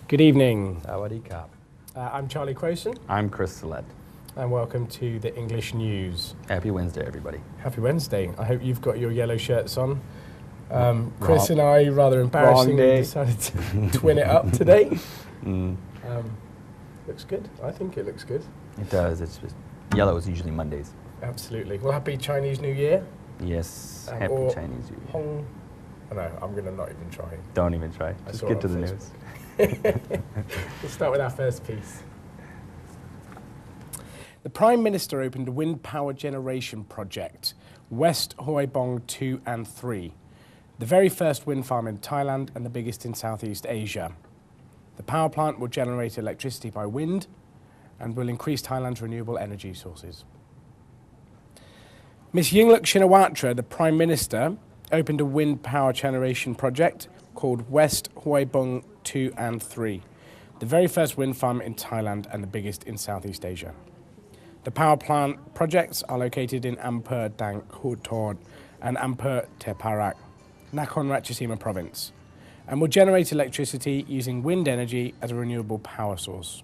Good evening. Sawadee Kap. I'm Charlie Crowson. I'm Chris Salette. And welcome to the English News. Happy Wednesday, everybody. Happy Wednesday. I hope you've got your yellow shirts on. Chris and I, rather embarrassingly, decided to twin it up today. Looks good. I think it looks good. It does. It's just yellow is usually Mondays. Absolutely. Well, happy Chinese New Year. Yes. Happy Chinese New Year. Hong. Oh, no, I'm going to not even try. Don't even try. Just get to the news. We'll start with our first piece. The Prime Minister opened a wind power generation project, West Hoi Bong 2 and 3, the very first wind farm in Thailand and the biggest in Southeast Asia. The power plant will generate electricity by wind and will increase Thailand's renewable energy sources. Ms Yingluck Shinawatra, the Prime Minister, opened a wind power generation project called West Hoi Bong 2 and 3, the very first wind farm in Thailand and the biggest in Southeast Asia. The power plant projects are located in Ampere Dang Hutod and Ampere Teparak, Nakhon Ratchasima province, and will generate electricity using wind energy as a renewable power source.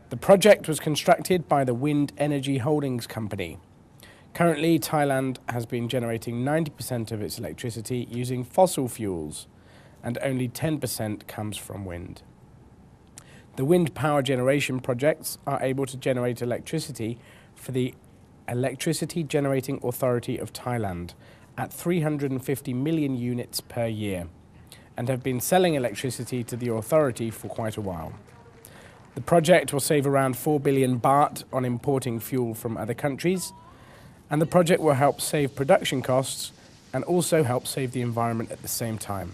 The project was constructed by the Wind Energy Holdings Company. Currently, Thailand has been generating 90% of its electricity using fossil fuels, and only 10% comes from wind. The wind power generation projects are able to generate electricity for the Electricity Generating Authority of Thailand at 350 million units per year, and have been selling electricity to the authority for quite a while. The project will save around 4 billion baht on importing fuel from other countries, and the project will help save production costs and also help save the environment at the same time.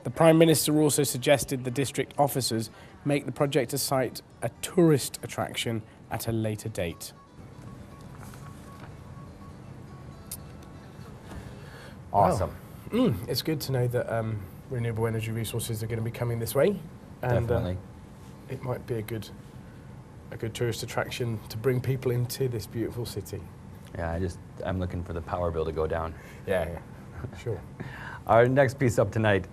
The Prime Minister also suggested the district officers make the project a site a tourist attraction at a later date. Awesome. Wow. It's good to know that renewable energy resources are going to be coming this way. And, Definitely. It might be a good tourist attraction to bring people into this beautiful city. Yeah, I'm looking for the power bill to go down. Yeah, sure. Our next piece up tonight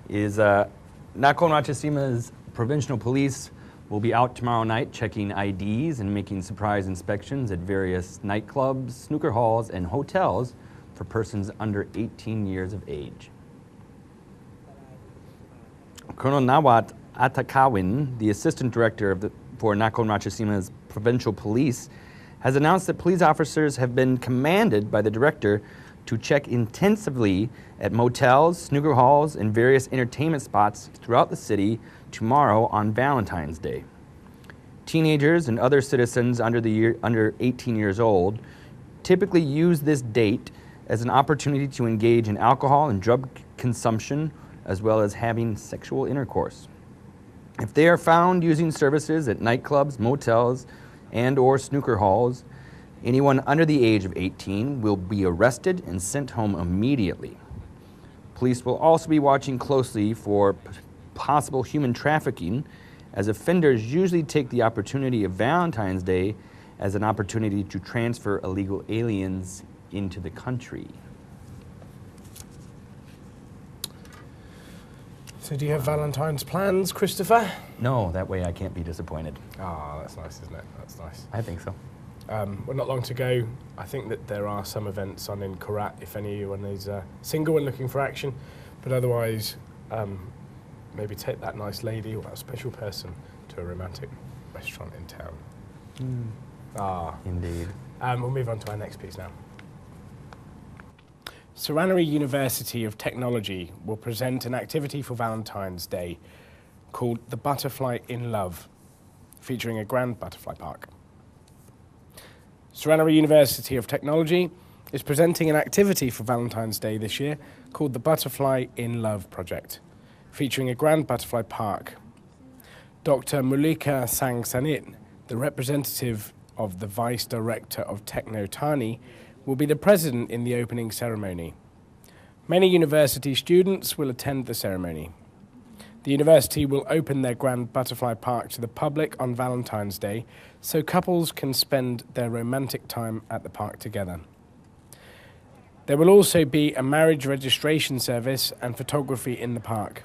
is Nakhon Ratchasima's provincial police will be out tomorrow night checking IDs and making surprise inspections at various nightclubs, snooker halls, and hotels for persons under 18 years of age. Colonel Nawat Atakawin, the assistant director for Nakhon Ratchasima's provincial police, has announced that police officers have been commanded by the director to check intensively at motels, snooker halls, and various entertainment spots throughout the city tomorrow on Valentine's Day. Teenagers and other citizens under 18 years old typically use this date as an opportunity to engage in alcohol and drug consumption, as well as having sexual intercourse. If they are found using services at nightclubs, motels, and/or snooker halls, anyone under the age of 18 will be arrested and sent home immediately. Police will also be watching closely for possible human trafficking, as offenders usually take the opportunity of Valentine's Day as an opportunity to transfer illegal aliens into the country. So do you have Valentine's plans, Christopher? No, that way I can't be disappointed. That's nice, isn't it? That's nice. I think so. Well, not long to go. I think that there are some events on in Korat if anyone is single and looking for action. But otherwise, maybe take that nice lady or that special person to a romantic restaurant in town. Indeed. We'll move on to our next piece now. Saranuri University of Technology will present an activity for Valentine's Day called The Butterfly in Love, featuring a grand butterfly park. Saranuri University of Technology is presenting an activity for Valentine's Day this year called the Butterfly in Love Project, featuring a grand butterfly park. Dr. Mulika Sangsanit, the representative of the Vice Director of Technotani, will be the president in the opening ceremony. Many university students will attend the ceremony. The university will open their Grand Butterfly Park to the public on Valentine's Day, so couples can spend their romantic time at the park together. There will also be a marriage registration service and photography in the park.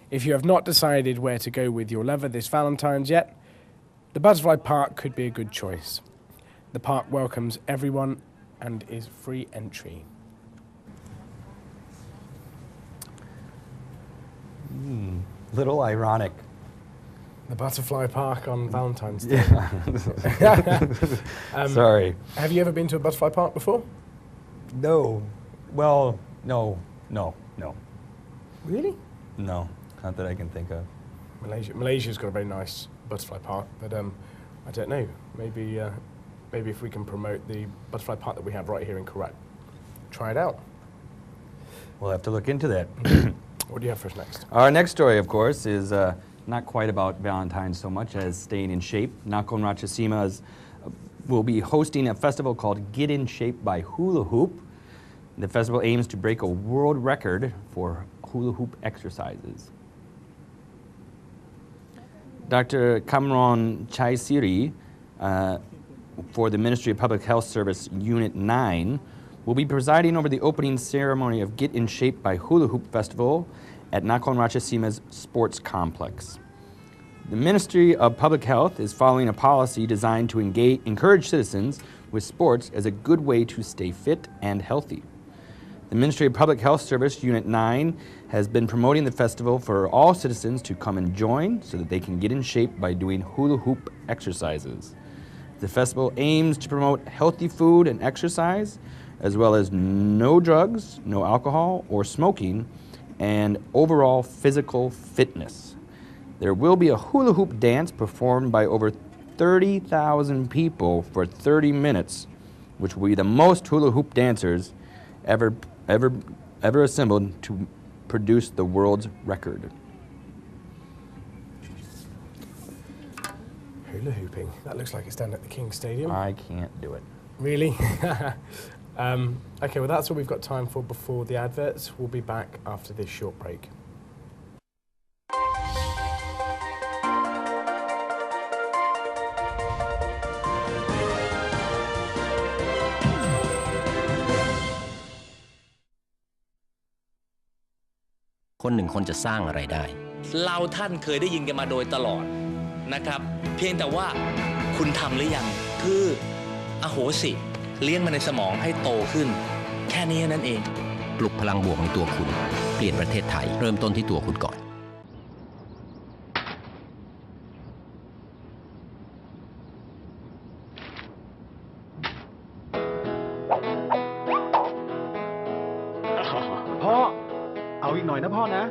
If you have not decided where to go with your lover this Valentine's yet, the Butterfly Park could be a good choice. The park welcomes everyone and is free entry. Little ironic. The Butterfly Park on Valentine's Day. Sorry. Have you ever been to a butterfly park before? No. Well, no. Really? No, not that I can think of. Malaysia's got a very nice butterfly park, but I don't know. Maybe if we can promote the butterfly park that we have right here in Korat, try it out. We'll have to look into that. What do you have for us next? Our next story, of course, is not quite about Valentine's so much as staying in shape. Nakhon Ratchasima will be hosting a festival called Get in Shape by Hula Hoop. The festival aims to break a world record for hula hoop exercises. Dr. Kamron Chaisiri for the Ministry of Public Health Service Unit 9 will be presiding over the opening ceremony of Get in Shape by Hula Hoop Festival at Nakhon Ratchasima's sports complex. The Ministry of Public Health is following a policy designed to encourage citizens with sports as a good way to stay fit and healthy. The Ministry of Public Health Service Unit 9 has been promoting the festival for all citizens to come and join so that they can get in shape by doing hula hoop exercises. The festival aims to promote healthy food and exercise, as well as no drugs, no alcohol or smoking, and overall physical fitness. There will be a hula hoop dance performed by over 30,000 people for 30 minutes, which will be the most hula hoop dancers ever assembled to produce the world's record. Hula hooping. That looks like it's down at the King Stadium. I can't do it. Really? Okay, well that's all we've got time for before the adverts. We'll be back after this short break.คนหนึ่งคนจะสร้างอะไรได้ เราท่านเคยได้ยินกันมาโดยตลอดนะครับเพียงแต่ว่าคุณทำหรือยังคืออโหสิเลี้ยงมันในสมองให้โตขึ้นแค่นี้นั่นเองปลุกพลังบวกในตัวคุณเปลี่ยนประเทศไทยเริ่มต้นที่ตัวคุณก่อน พ่อเอาอีกหน่อยนะพ่อนะ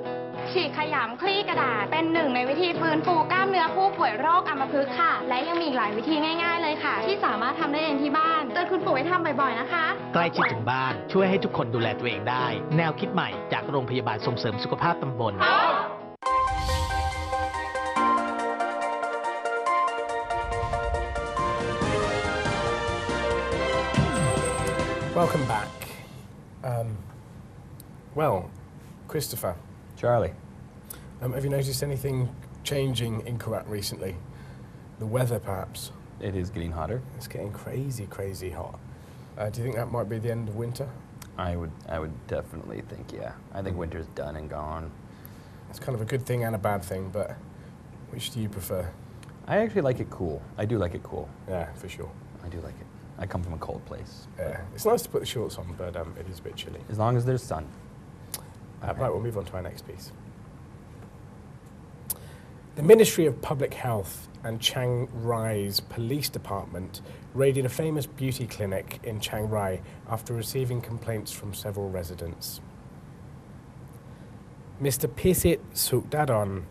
ฉีกขยำคลี่กระดาษเป็นหนึ่งในวิธีฟื้นฟูกล้ามเนื้อผู้ป่วยโรคอัมพฤกษ์ค่ะและยังมีอีกหลายวิธีง่ายๆเลยค่ะที่สามารถทำได้เองที่บ้านเตือนคุณปู่ให้ทำบ่อยๆนะคะใกล้ชิดถึงบ้านช่วยให้ทุกคนดูแลตัวเองได้แนวคิดใหม่จากโรงพยาบาลส่งเสริมสุขภาพตำบล Welcome back. Well, Christopher. Charlie. Have you noticed anything changing in Korat recently? The weather, perhaps? It is getting hotter. It's getting crazy, crazy hot. Do you think that might be the end of winter? I would definitely think, yeah. I think winter's done and gone. It's kind of a good thing and a bad thing, but which do you prefer? I actually like it cool. I do like it cool. Yeah, for sure. I do like it. I come from a cold place. Yeah, it's nice to put the shorts on, but it is a bit chilly. As long as there's sun. Right, we'll move on to our next piece. The Ministry of Public Health and Chiang Rai's police department raided a famous beauty clinic in Chiang Rai after receiving complaints from several residents. Mr. Pisit Sukdadon,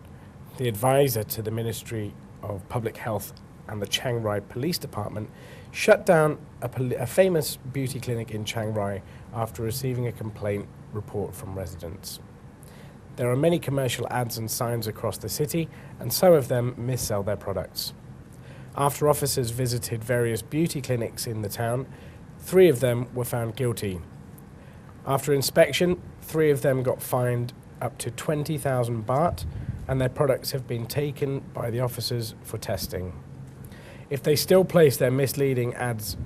the advisor to the Ministry of Public Health and the Chiang Rai Police Department, shut down a famous beauty clinic in Chiang Rai after receiving a complaint report from residents. There are many commercial ads and signs across the city, and some of them missell their products. After officers visited various beauty clinics in the town, 3 of them were found guilty. After inspection, 3 of them got fined up to 20,000 baht, and their products have been taken by the officers for testing. If they still place their misleading ads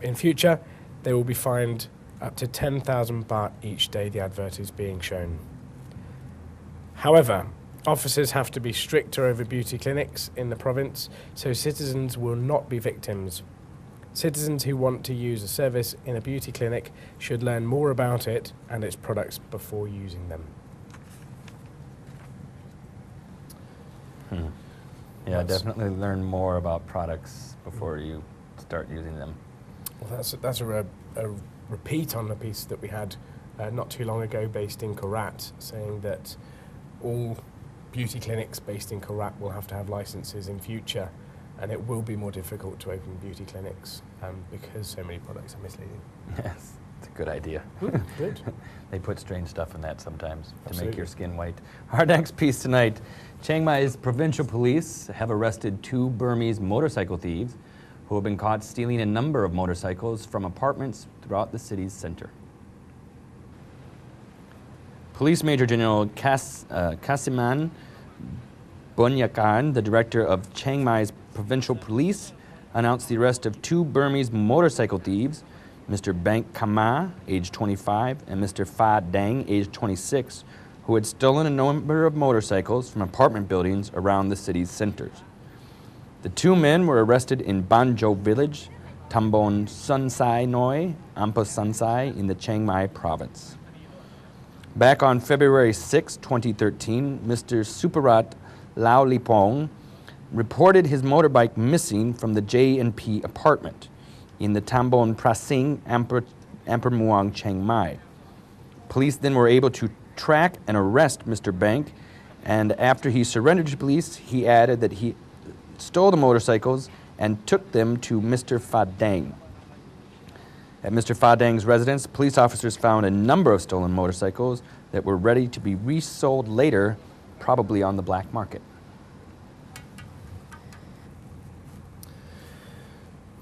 in future, they will be fined up to 10,000 baht each day the advert is being shown. However, officers have to be stricter over beauty clinics in the province, so citizens will not be victims. Citizens who want to use a service in a beauty clinic should learn more about it and its products before using them. Yeah, definitely learn more about products before you start using them. Well, that's a repeat on the piece that we had not too long ago based in Korat, saying that all beauty clinics based in Korat will have to have licenses in future, and it will be more difficult to open beauty clinics because so many products are misleading. Yes, it's a good idea. Good. They put strange stuff in that sometimes to Absolutely. make your skin white. Our next piece tonight, Chiang Mai's provincial police have arrested 2 Burmese motorcycle thieves who have been caught stealing a number of motorcycles from apartments throughout the city's center. Police Major General Kasiman Bonyakan, the director of Chiang Mai's provincial police, announced the arrest of 2 Burmese motorcycle thieves, Mr. Bank Kama, age 25, and Mr. Fa Dang, age 26, who had stolen a number of motorcycles from apartment buildings around the city's centers. The 2 men were arrested in Banjo village, Tambon Sunsai Noi, Ampa Sunsai, in the Chiang Mai province. Back on February 6, 2013, Mr. Suparat Lao Lipong reported his motorbike missing from the J&P apartment in the Tambon Prasing, Ampere Muang, Chiang Mai. Police then were able to track and arrest Mr. Bank, and after he surrendered to police, he added that he stole the motorcycles and took them to Mr. Fa Dang. At Mr. Fa Dang's residence, police officers found a number of stolen motorcycles that were ready to be resold later, probably on the black market.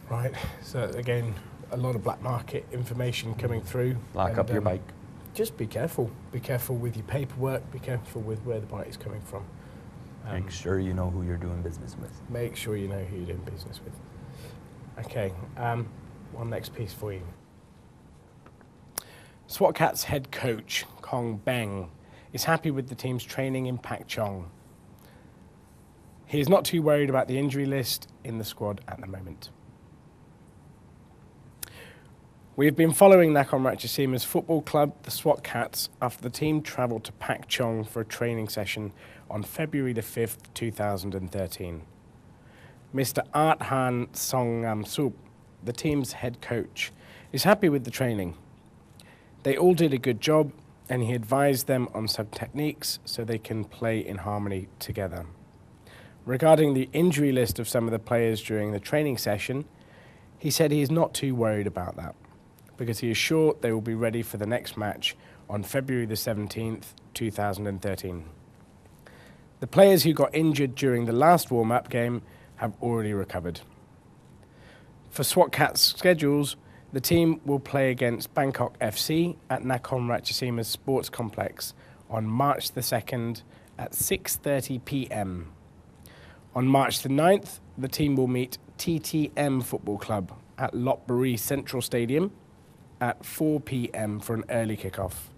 Right, so again, a lot of black market information coming through. Lock up your bike. Just be careful. Be careful with your paperwork. Be careful with where the bike is coming from. Make sure you know who you're doing business with. Make sure you know who you're doing business with. Okay, one next piece for you. SWAT Cats head coach, Kong Beng, is happy with the team's training in Pak Chong. He is not too worried about the injury list in the squad at the moment. We have been following Nakhon Ratchasima's football club, the SWAT Cats, after the team travelled to Pak Chong for a training session on February the 5th, 2013. Mr. Art Han Songam Sup, the team's head coach, is happy with the training. They all did a good job, and he advised them on some techniques so they can play in harmony together. Regarding the injury list of some of the players during the training session, he said he is not too worried about that, because he is sure they will be ready for the next match on February the 17th, 2013. The players who got injured during the last warm-up game have already recovered. For SWAT Cats schedules, the team will play against Bangkok FC at Nakhon Ratchasima's sports complex on March the 2nd at 6:30 p.m. On March the 9th, the team will meet TTM Football Club at Lopburi Central Stadium at 4 p.m. for an early kickoff.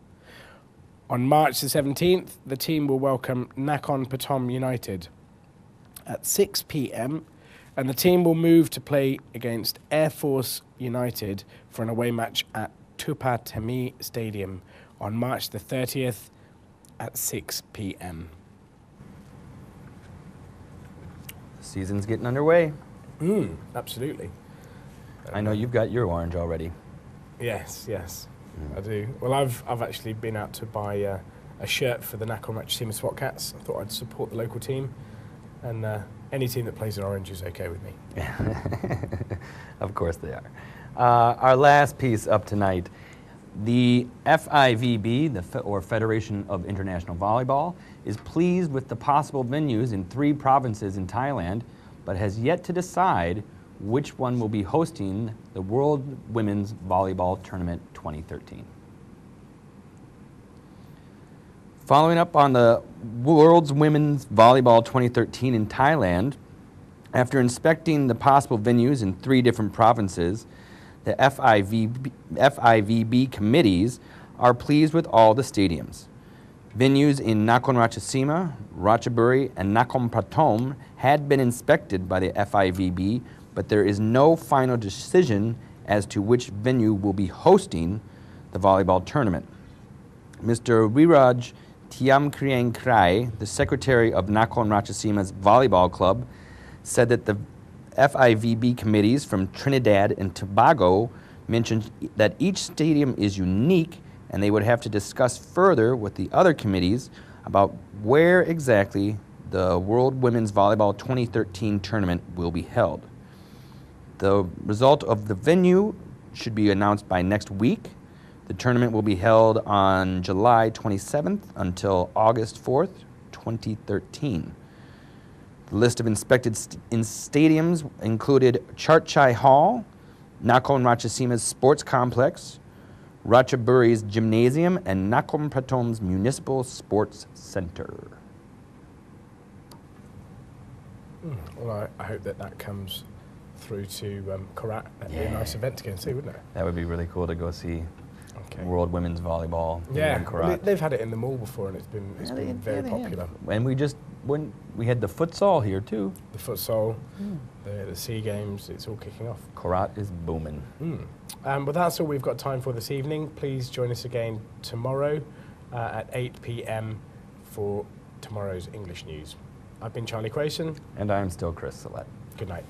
On March the 17th, the team will welcome Nakhon Pathom United at 6 p.m. and the team will move to play against Air Force United for an away match at Tupa Temi Stadium on March the 30th at 6 p.m. The season's getting underway. Absolutely. I know you've got your orange already. Yes, I do. Well, I've actually been out to buy a shirt for the Nakhon Ratchasima SWAT Cats. I thought I'd support the local team, and any team that plays in orange is okay with me. Of course they are. Our last piece up tonight, the FIVB, or Federation of International Volleyball, is pleased with the possible venues in 3 provinces in Thailand, but has yet to decide which one will be hosting the World Women's Volleyball Tournament 2013. Following up on the World's Women's Volleyball 2013 in Thailand, after inspecting the possible venues in 3 different provinces, the FIVB committees are pleased with all the stadiums. Venues in Nakhon Ratchasima, Ratchaburi, and Nakhon Pathom had been inspected by the FIVB, but there is no final decision as to which venue will be hosting the volleyball tournament. Mr. Wiraj Tiamkrieng Krai, the secretary of Nakhon Ratchasima's volleyball club, said that the FIVB committees from Trinidad and Tobago mentioned that each stadium is unique and they would have to discuss further with the other committees about where exactly the World Women's Volleyball 2013 tournament will be held. The result of the venue should be announced by next week. The tournament will be held on July 27th until August 4th, 2013. The list of inspected stadiums included Charchai Hall, Nakhon Ratchasima's sports complex, Ratchaburi's gymnasium, and Nakhon Pathom's municipal sports center. Well, I hope that comes through to Korat. That'd be a nice event to go and see, wouldn't it? That would be really cool to go see World Women's Volleyball in Korat. Well, they've had it in the mall before, and it's been very popular. And we had the futsal here too. The futsal, the SEA Games, it's all kicking off. Korat is booming. But that's all we've got time for this evening. Please join us again tomorrow at 8 p.m. for tomorrow's English news. I've been Charlie Crayson. And I'm still Chris Salet. Good night.